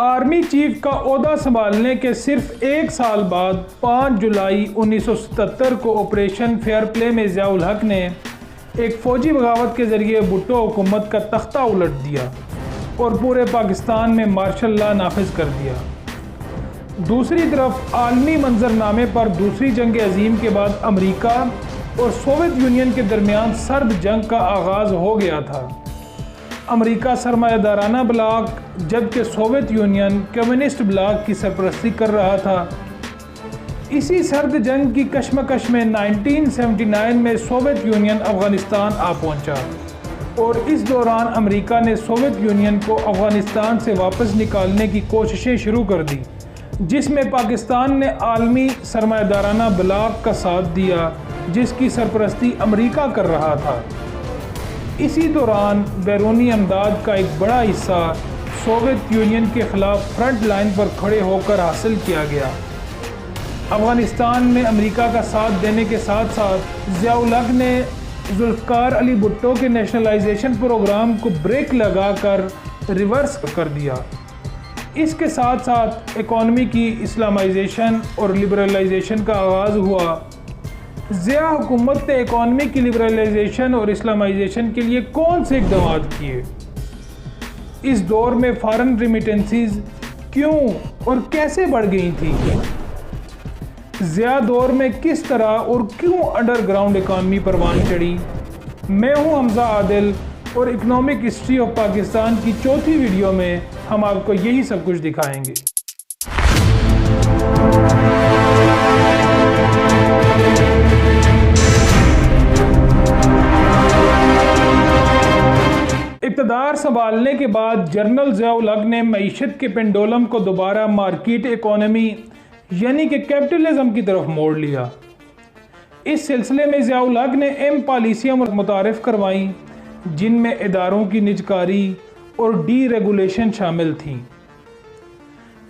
Army chief का ओहदा संभालने के सिर्फ एक साल बाद 5 जुलाई 1977 को ऑपरेशन फेयर प्ले में ज़िया-उल हक ने एक फ़ौजी बगावत के ज़रिए भुट्टो हुकूमत का तख्ता उलट दिया और पूरे पाकिस्तान में मार्शल लॉ नाफिज कर दिया। दूसरी तरफ आलमी मंजरनामे पर दूसरी जंग अजीम के बाद अमेरिका और सोवियत यूनियन के दरमियान सर्द जंग का आगाज़ हो गया था। अमेरिका सरमायादाराना ब्लॉक जबकि सोवियत यूनियन कम्युनिस्ट ब्लॉक की सरपरस्ती कर रहा था। इसी सर्द जंग की कशमकश में 1979 में सोवियत यूनियन अफ़गानिस्तान आ पहुंचा और इस दौरान अमेरिका ने सोवियत यूनियन को अफ़गानिस्तान से वापस निकालने की कोशिशें शुरू कर दी, जिसमें पाकिस्तान ने आलमी सरमायादाराना ब्लॉक का साथ दिया जिसकी सरपरस्ती अमेरिका कर रहा था। इसी दौरान बैरूनी अमदाद का एक बड़ा हिस्सा सोवियत यूनियन के ख़िलाफ़ फ्रंट लाइन पर खड़े होकर हासिल किया गया। अफ़गानिस्तान में अमेरिका का साथ देने के साथ साथ ज़िया-उल हक ने जुल्फ़िकार अली भुट्टो के नेशनलाइजेशन प्रोग्राम को ब्रेक लगाकर रिवर्स कर दिया। इसके साथ साथ इकॉनमी की इस्लामाइजेशन और लिबरलाइजेशन का आगाज़ हुआ। ज़िया हुकूमत ने इकॉनमी की लिबरलाइजेशन और इस्लामाइजेशन के लिए कौन से इक़दाम किए? इस दौर में फ़ॉरेन रिमिटेंसीज क्यों और कैसे बढ़ गई थी? ज़िया दौर में किस तरह और क्यों अंडरग्राउंड इकॉनमी परवान चढ़ी? मैं हूं हमजा आदिल और इकनॉमिक हिस्ट्री ऑफ पाकिस्तान की चौथी वीडियो में हम आपको यही सब कुछ दिखाएंगे। इक़्तिदार संभालने के बाद जनरल ज़िया-उल हक ने मईशत के पेंडुलम को दोबारा मार्केट इकोनॉमी यानी कि कैपिटलिज्म की तरफ मोड़ लिया। इस सिलसिले में ज़िया-उल हक ने अहम पॉलिसियाँ मुतारिफ़ करवाईं जिनमें इदारों की निजकारी और डीरेगुलेशन शामिल थी।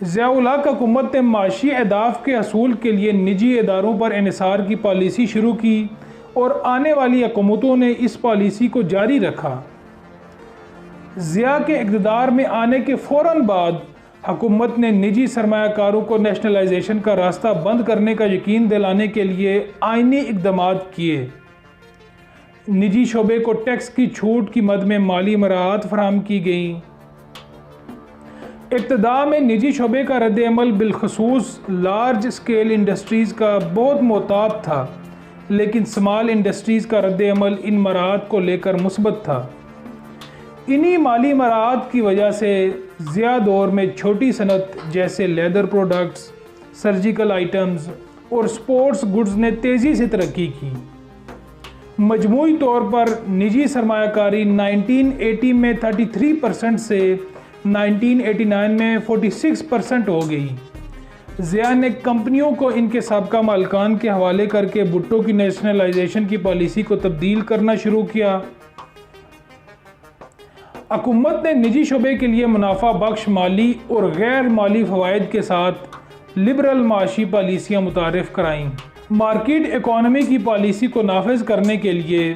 ज़िया-उल हक हुकूमत ने माशी अहदाफ के हसूल के लिए निजी इदारों पर इन्हिसार की पॉलिसी शुरू की और आने वाली हुकूमतों ने इस पॉलिसी को जारी रखा। ज़िया के इक़्तिदार में आने के फ़ौरन बाद हुकूमत ने निजी सरमायाकारों को नेशनलाइजेशन का रास्ता बंद करने का यकीन दिलाने के लिए आईनी इक़दाम किए। निजी शोबे को टैक्स की छूट की मद में माली मराहत फराहम की गई। इक़्तिदा में निजी शोबे का रद्द-ए-अमल बिलखसूस लार्ज स्केल इंडस्ट्रीज़ का बहुत मोहतात था, लेकिन स्मॉल इंडस्ट्रीज़ का रद्द-ए-अमल इन मराहत को लेकर मुस्बत था। इन्हीं माली मराहत की वजह से ज़िया दौर में छोटी सनत जैसे लेदर प्रोडक्ट्स, सर्जिकल आइटम्स और स्पोर्ट्स गुड्स ने तेज़ी से तरक्की की। मजमूई तौर पर निजी सरमायाकारी 1980 में 33% से 1989 में 46% हो गई। ज़िया ने कंपनियों को इनके साबका मालिकान के हवाले करके भुट्टो की नेशनलाइजेशन की पॉलिसी को तब्दील करना शुरू किया। हुकूमत ने निजी शोबे के लिए मुनाफा बख्श माली और गैर माली फ़वाइद के साथ लिबरल माशी पॉलिसियाँ मुतारिफ़ कराईं। मार्केट इकोनॉमी की पॉलिसी को नाफिज करने के लिए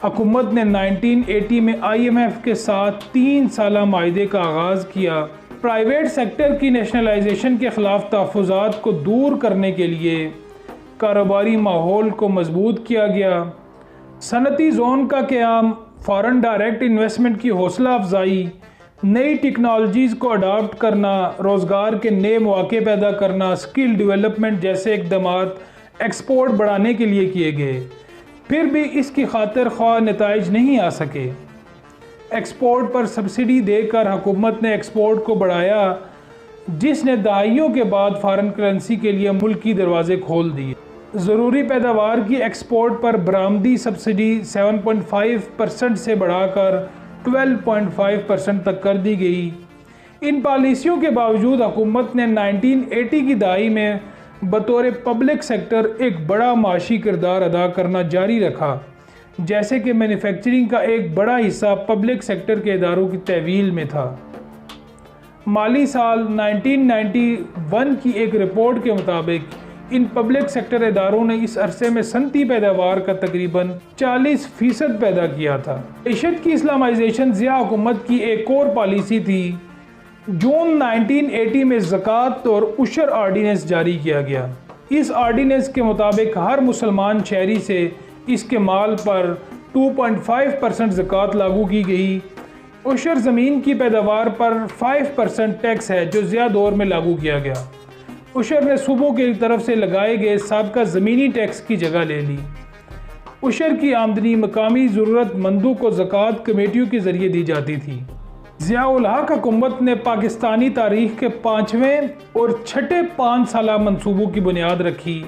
हुकूमत ने 1980 में IMF के साथ 3 साला माहिदे का आगाज़ किया। प्राइवेट सेक्टर की नेशनलाइजेशन के ख़िलाफ़ तहफ़्फ़ुज़ात को दूर करने के लिए कारोबारी माहौल को मजबूत किया गया। सनती जोन का क़याम, फ़ॉरेन डायरेक्ट इन्वेस्टमेंट की हौसला अफजाई, नई टेक्नोलॉजीज़ को अडॉप्ट करना, रोज़गार के नए मौके पैदा करना, स्किल डेवलपमेंट जैसे इक़दाम एक्सपोर्ट बढ़ाने के लिए किए गए। फिर भी इसकी खातिर ख्वाह नताइज नहीं आ सके। एक्सपोर्ट पर सब्सिडी देकर हुकूमत ने एक्सपोर्ट को बढ़ाया, जिसने दहाइयों के बाद फ़ॉरेन करेंसी के लिए मुल्की दरवाजे खोल दिए। ज़रूरी पैदावार की एक्सपोर्ट पर बरामदी सब्सिडी 7.5% से बढ़ाकर 12.5% तक कर दी गई। इन पॉलिसियों के बावजूद हुकूमत ने 1980 की दहाई में बतौर पब्लिक सेक्टर एक बड़ा माशी किरदार अदा करना जारी रखा, जैसे कि मैन्युफैक्चरिंग का एक बड़ा हिस्सा पब्लिक सेक्टर के इदारों की तहवील में था। माली साल 1991 की एक रिपोर्ट के मुताबिक इन पब्लिक सेक्टर इदारों ने इस अरसे में सनती पैदावार का तकरीबन 40% पैदा किया था। मईशत की इस्लामाइजेशन ज़िया हुकूमत की एक और पॉलिसी थी जून 1980 में ज़कात और उशर आर्डीनेंस जारी किया गया। इस आर्डीनेंस के मुताबिक हर मुसलमान शहरी से इसके माल पर 2.5% ज़कात लागू की गई। उशर ज़मीन की पैदावार पर 5% टैक्स है जो ज़िया दौर में लागू किया गया। उशर ने सूबों की तरफ से लगाए गए साबका ज़मीनी टैक्स की जगह ले ली। उशर की आमदनी मकामी ज़रूरतमंदों को ज़कात कमेटियों के ज़रिए दी जाती थी। ज़िया-उल हक हुकूमत ने पाकिस्तानी तारीख़ के 5वें और छठे 5 साला मंसूबों की बुनियाद रखी।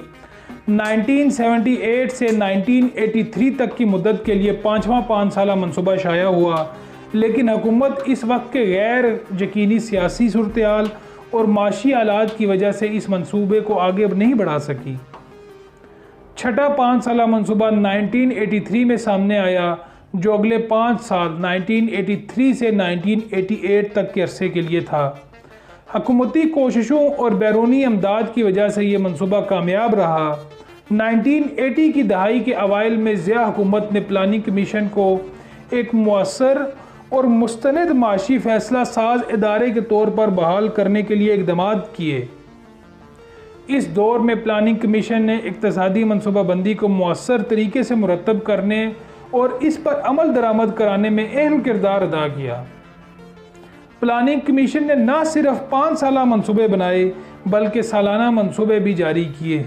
1978 से 1983 तक की मुद्दत के लिए 5वां 5 साला मंसूबा शाया हुआ, लेकिन हुकूमत इस वक्त के गैर यकीनी सियासी सूरत-ए-हाल और माशी हालात की वजह से इस मंसूबे को आगे नहीं बढ़ा सकी। छठा 5 साला मंसूबा 1983 में सामने आया, जो अगले 5 साल 1983 से 1988 तक के अरसे के लिए था। हुकूमती कोशिशों और बैरूनी इमदाद की वजह से ये मंसूबा कामयाब रहा। 1980 की दहाई के अवाइल में ज़िया हुकूमत ने प्लानिंग कमीशन को एक मुअस्सर और मुस्तनद माशी फैसला साज इदारे के तौर पर बहाल करने के लिए इक़दाम किए। इस दौर में प्लानिंग कमीशन ने इक़्तिसादी मनसूबाबंदी को मुअस्सर तरीके से मुरतब करने और इस पर अमल दरामद कराने में अहम किरदार अदा किया। प्लानिंग कमीशन ने न सिर्फ 5 साला मंसूबे बनाए बल्कि सालाना मंसूबे भी जारी किए।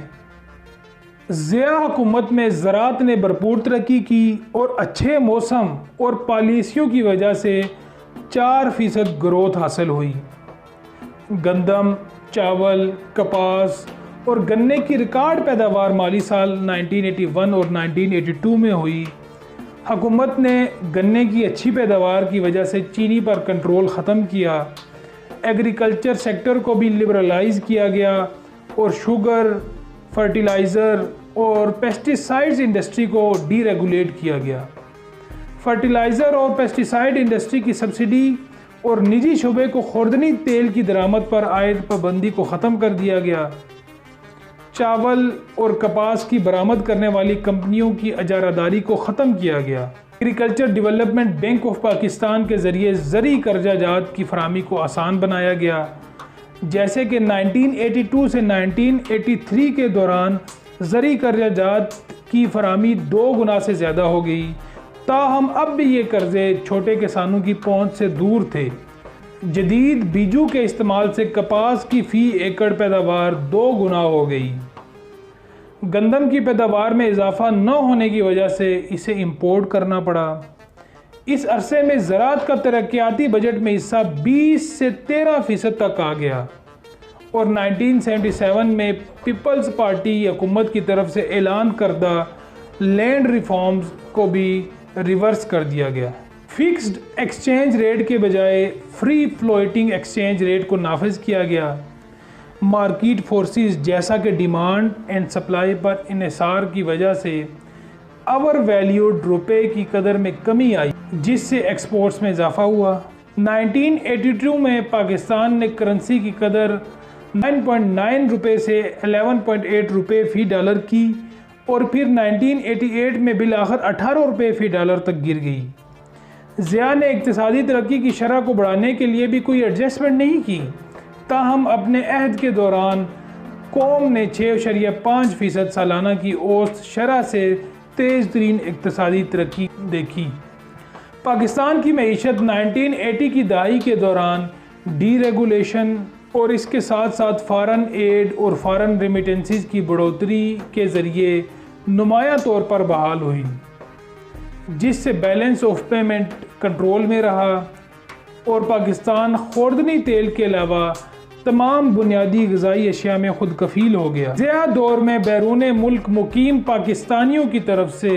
ज़िया हुकूमत में ज़राअत ने भरपूर तरक्की की और अच्छे मौसम और पॉलिसियों की वजह से 4% ग्रोथ हासिल हुई। गंदम, चावल, कपास और गन्ने की रिकॉर्ड पैदावार माली साल 1981 और 1982 में हुई। हुकूमत ने गन्ने की अच्छी पैदावार की वजह से चीनी पर कंट्रोल ख़त्म किया। एग्रीकल्चर सेक्टर को भी लिबरलाइज़ किया गया और शुगर, फर्टिलाइज़र और पेस्टिसाइड्स इंडस्ट्री को डीरेगुलेट किया गया। फर्टिलाइज़र और पेस्टिसाइड इंडस्ट्री की सब्सिडी और निजी शोबे को खुर्दनी तेल की दरामद पर आयद पाबंदी को ख़त्म कर दिया गया। चावल और कपास की बरामद करने वाली कंपनियों की अजारादारी को ख़त्म किया गया। Agriculture development bank of Pakistan के ज़रिए ज़री कर्जा जात की फरामी को आसान बनाया गया। जैसे कि 1982 से 1983 के दौरान ज़री कर्जा जात की फरामी 2 गुना से ज़्यादा हो गई, ताहम अब भी ये कर्ज़े छोटे किसानों की पहुँच से दूर थे। जदीद बीजू के इस्तेमाल से कपास की फ़ी एकड़ पैदावार 2 गुना हो गई। गंदम की पैदावार में इजाफा न होने की वजह से इसे इंपोर्ट करना पड़ा। इस अरसे में ज़राअत का तरक्याती बजट में हिस्सा 20 से 13% तक आ गया और 1977 में पीपल्स पार्टी हुकूमत की तरफ से ऐलान करदा लैंड रिफॉर्म्स को भी रिवर्स कर दिया गया। फिक्स्ड एक्सचेंज रेट के बजाय फ्री फ्लोटिंग एक्सचेंज रेट को नाफिज किया गया। मार्केट फोर्सेस जैसा कि डिमांड एंड सप्लाई पर इन्हिसार की वजह से ओवर वैल्यूड रुपए की कदर में कमी आई, जिससे एक्सपोर्ट्स में इजाफा हुआ। 1982 में पाकिस्तान ने करेंसी की कदर 9.9 रुपए से 11.8 रुपए फ़ी डॉलर की और फिर 1988 में बिलाखिर 18 रुपए फ़ी डॉलर तक गिर गई। ज़िया ने इक्तिसादी तरक्की की शरह को बढ़ाने के लिए भी कोई एडजस्टमेंट नहीं की, ताहम अपने अहद के दौरान कौम ने 6.5% सालाना की औसत शरह से तेज़ तरीन इक्तिसादी तरक्की देखी। पाकिस्तान की मईशत 1980 की दहाई के दौरान डीरेगुलेशन और इसके साथ साथ फ़ॉरेन एड और फ़ॉरेन रेमिटेंसीज़ की बढ़ोतरी के ज़रिए नुमाया तौर पर बहाल हुई, जिससे बैलेंस ऑफ पेमेंट कंट्रोल में रहा और पाकिस्तान खुर्दनी तेल के अलावा तमाम बुनियादी ग़िज़ाई अशिया में खुद कफ़ील हो गया। ज़िया दौर में बैरून मुल्क मुकीम पाकिस्तानियों की तरफ से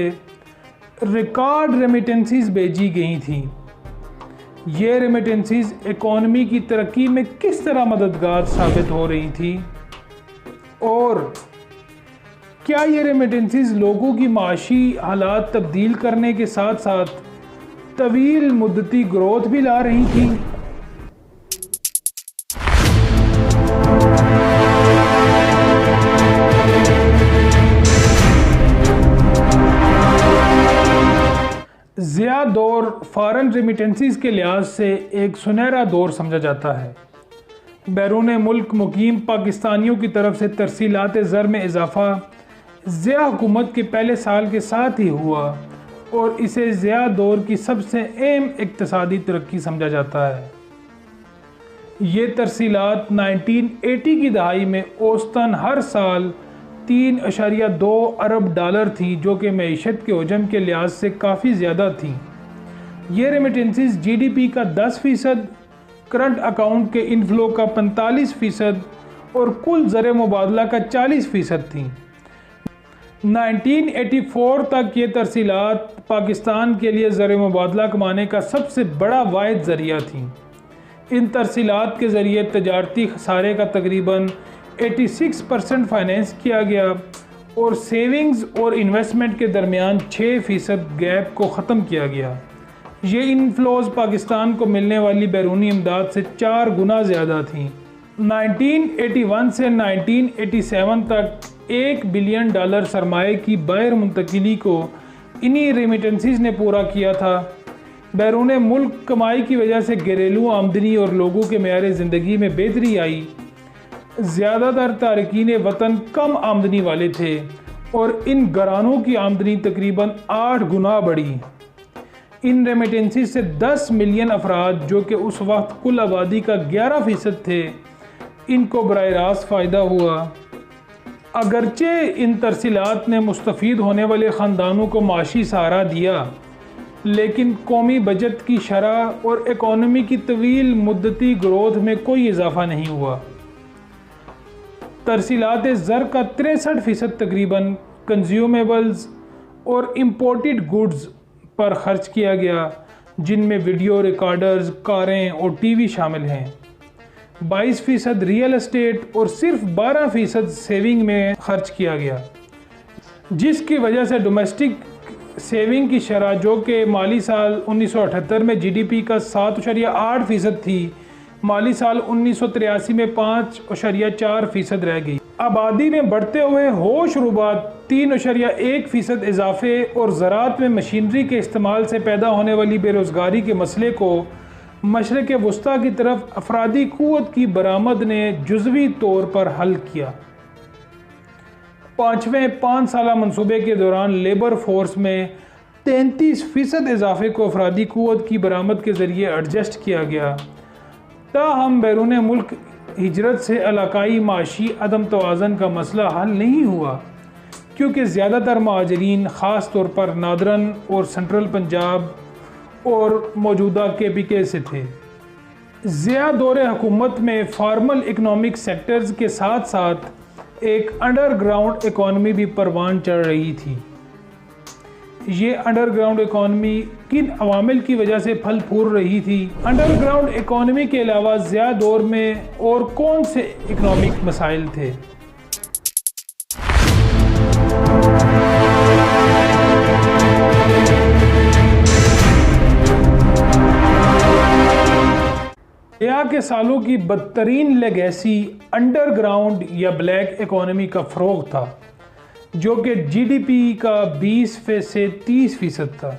रिकॉर्ड रेमिटेंसीज़ भेजी गई थी। ये रेमिटेंसीज़ इकॉनमी की तरक्की में किस तरह मददगार साबित हो रही थी और क्या ये रेमिटेंसीज़ लोगों की माशी हालात तब्दील करने के साथ साथ तवील मुद्दती ग्रोथ भी ला रही थी। ज़िया ज़िया दौर फॉरेन रेमिटेंसीज के लिहाज से एक सुनहरा दौर समझा जाता है। बैरून मुल्क मुकीम पाकिस्तानियों की तरफ से तरसीलात ज़र में इजाफ़ा ज़िया हुकूमत के पहले साल के साथ ही हुआ और इसे ज़िया दौर की सबसे अहम इक़्तिसादी तरक्की समझा जाता है। ये तरसीलात 1980 की दहाई में औसतन हर साल 3.2 अरब डॉलर थी, जो कि मईशत के हजम के लिहाज से काफ़ी ज़्यादा थी। ये रेमिटेंसीज GDP का 10%, करंट अकाउंट के इनफ्लो का 45% और कुल ज़र मुबादला का 40% थी। 1984 तक ये तरसीलात पाकिस्तान के लिए ज़र मुबादला कमाने का सबसे बड़ा वाहिद ज़रिया थी। इन तरसीलात के ज़रिए तजारती खसारे का तकरीबन 86% फाइनेंस किया गया और सेविंग्स और इन्वेस्टमेंट के दरमियान 6% गैप को ख़त्म किया गया। ये इनफ्लोज पाकिस्तान को मिलने वाली बैरूनी इमदाद से 4 गुना ज़्यादा थी। 1981 से 1987 तक $1 बिलियन सरमाए की बाहर मुंतकिली को इन्हीं रेमिटेंसीज ने पूरा किया था। बैरून मुल्क कमाई की वजह से घरेलू आमदनी और लोगों के मेयार ज़िंदगी में बेहतरी आई। ज़्यादातर तारकीन वतन कम आमदनी वाले थे और इन घरानों की आमदनी तकरीबन 8 गुना बढ़ी। इन रेमिटेंसी से 10 मिलियन अफराद, जो कि उस वक्त कुल आबादी का 11% थे, इनको बराह रास्त फ़ायदा हुआ। अगरचे इन तरसीलात ने मुस्तफ़ीद होने वाले ख़ानदानों को माशी सहारा दिया, लेकिन कौमी बजट की शरह और इकॉनमी की तवील मुद्दती ग्रोथ में कोई इजाफा नहीं हुआ। तरसीलात ज़र का 63% तकरीबन कंज्यूमेबल्स और इम्पोर्टेड गुड्स पर खर्च किया गया, जिनमें वीडियो रिकॉर्डर्स, कारें और टीवी शामिल हैं। 22% रियल एस्टेट और सिर्फ 12% सेविंग में खर्च किया गया, जिसकी वजह से डोमेस्टिक सेविंग की शरह, जो कि माली साल 1978 में GDP का 7.8% थी, माली साल 1983 में 5.4% रह गई। आबादी में बढ़ते हुए होश रुबात, 3.1% इजाफे और ज़राअत में मशीनरी के इस्तेमाल से पैदा होने वाली बेरोज़गारी के मसले को मशरिक़ वस्ता की तरफ अफरादी क़ुव्वत की बरामद ने जुज़वी तौर पर हल किया। 5वें 5 साला मनसूबे के दौरान लेबर फोर्स में 33% इजाफे को अफरादी क़ुव्वत की बरामद के ज़रिए एडजस्ट किया गया। ताहम बैरून मुल्क हिजरत से इलाकाई माशी अदम तवाज़न का मसला हल नहीं हुआ, क्योंकि ज़्यादातर महाजरीन ख़ास तौर पर नादरन और सेंट्रल पंजाब और मौजूदा KPK से थे। ज़िया दौरे हुकूमत में फॉर्मल इकनॉमिक सेक्टर्स के साथ साथ एक अंडरग्राउंड इकॉनमी भी परवान चढ़ रही थी। ये अंडरग्राउंड इकॉनमी किन अवामिल की वजह से फल फूल रही थी? अंडरग्राउंड इकॉनमी के अलावा ज़िया दौर में और कौन से इकनॉमिक मसाइल थे? ज़िया के सालों की बदतरीन लेगेसी अंडरग्राउंड या ब्लैक इकॉनमी का फ़रोग़ था, जो कि GDP का 20 से 30% था।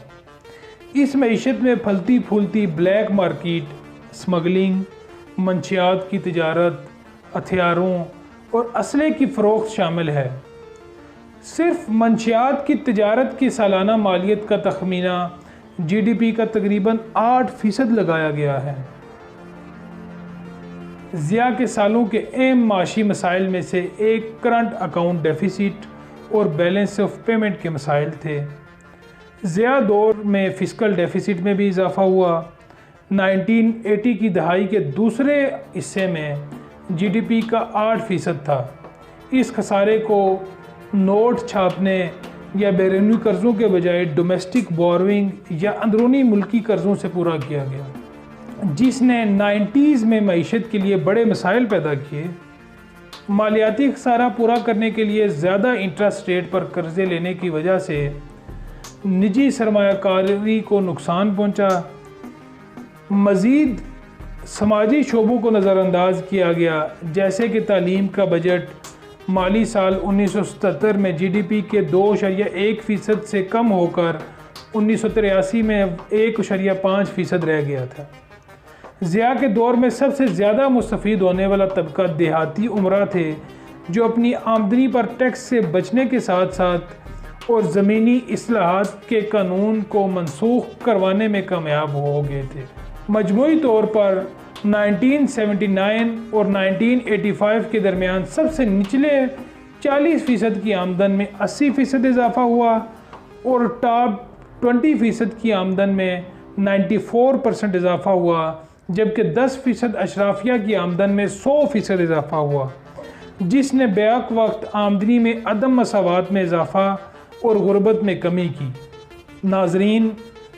इस मईशत में फलती फूलती ब्लैक मार्केट, स्मगलिंग, मंशियात की तिजारत, हथियारों और असले की फ़रोख्त शामिल है। सिर्फ मंशियात की तिजारत की सालाना मालियत का तखमीना GDP का तकरीबन 8% लगाया गया है। ज़िया के सालों के अहम माशी मसाइल में से एक करंट अकाउंट डेफिसिट और बैलेंस ऑफ पेमेंट के मसाइल थे। ज़िया दौर में फ़िस्कल डेफिसिट में भी इजाफ़ा हुआ। 1980 की दहाई के दूसरे हिस्से में GDP का 8% था। इस खसारे को नोट छापने या बैरूनी कर्ज़ों के बजाय डोमेस्टिक बोरोइंग या अंदरूनी मुल्की कर्ज़ों से पूरा किया गया, जिसने 90s में मईशत के लिए बड़े मसाइल पैदा किए। मालियाती खसारा पूरा करने के लिए ज़्यादा इंटरेस्ट रेट पर कर्ज़े लेने की वजह से निजी सरमायाकारी को नुकसान पहुंचा। मज़ीद समाजी शोबों को नज़रअंदाज किया गया, जैसे कि तालीम का बजट माली साल 1977 में GDP के 2.1% से कम होकर 1983 में 1.5% रह गया था। ज़िया के दौर में सबसे ज़्यादा मुस्तफ़ीद होने वाला तबका देहाती उमरा थे, जो अपनी आमदनी पर टैक्स से बचने के साथ साथ और ज़मीनी इस्लाहात के कानून को मनसूख करवाने में कामयाब हो गए थे। मजमूई तौर पर 1979 और 1985 के दरमियान सबसे निचले 40% की आमदन में 80% इजाफा हुआ और टॉप 20% की आमदन में 94% इजाफा हुआ, जबकि 10% अशराफिया की आमदन में 100% इजाफा हुआ, जिसने बैक वक्त आमदनी में अदम मसावात में इजाफा और गुर्बत में कमी की। नाजरीन,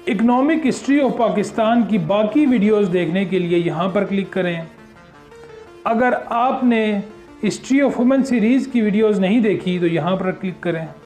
इकनॉमिक हिस्ट्री ऑफ पाकिस्तान की बाकी वीडियोस देखने के लिए यहाँ पर क्लिक करें। अगर आपने हिस्ट्री ऑफ वुमेन सीरीज़ की वीडियोस नहीं देखी तो यहाँ पर क्लिक करें।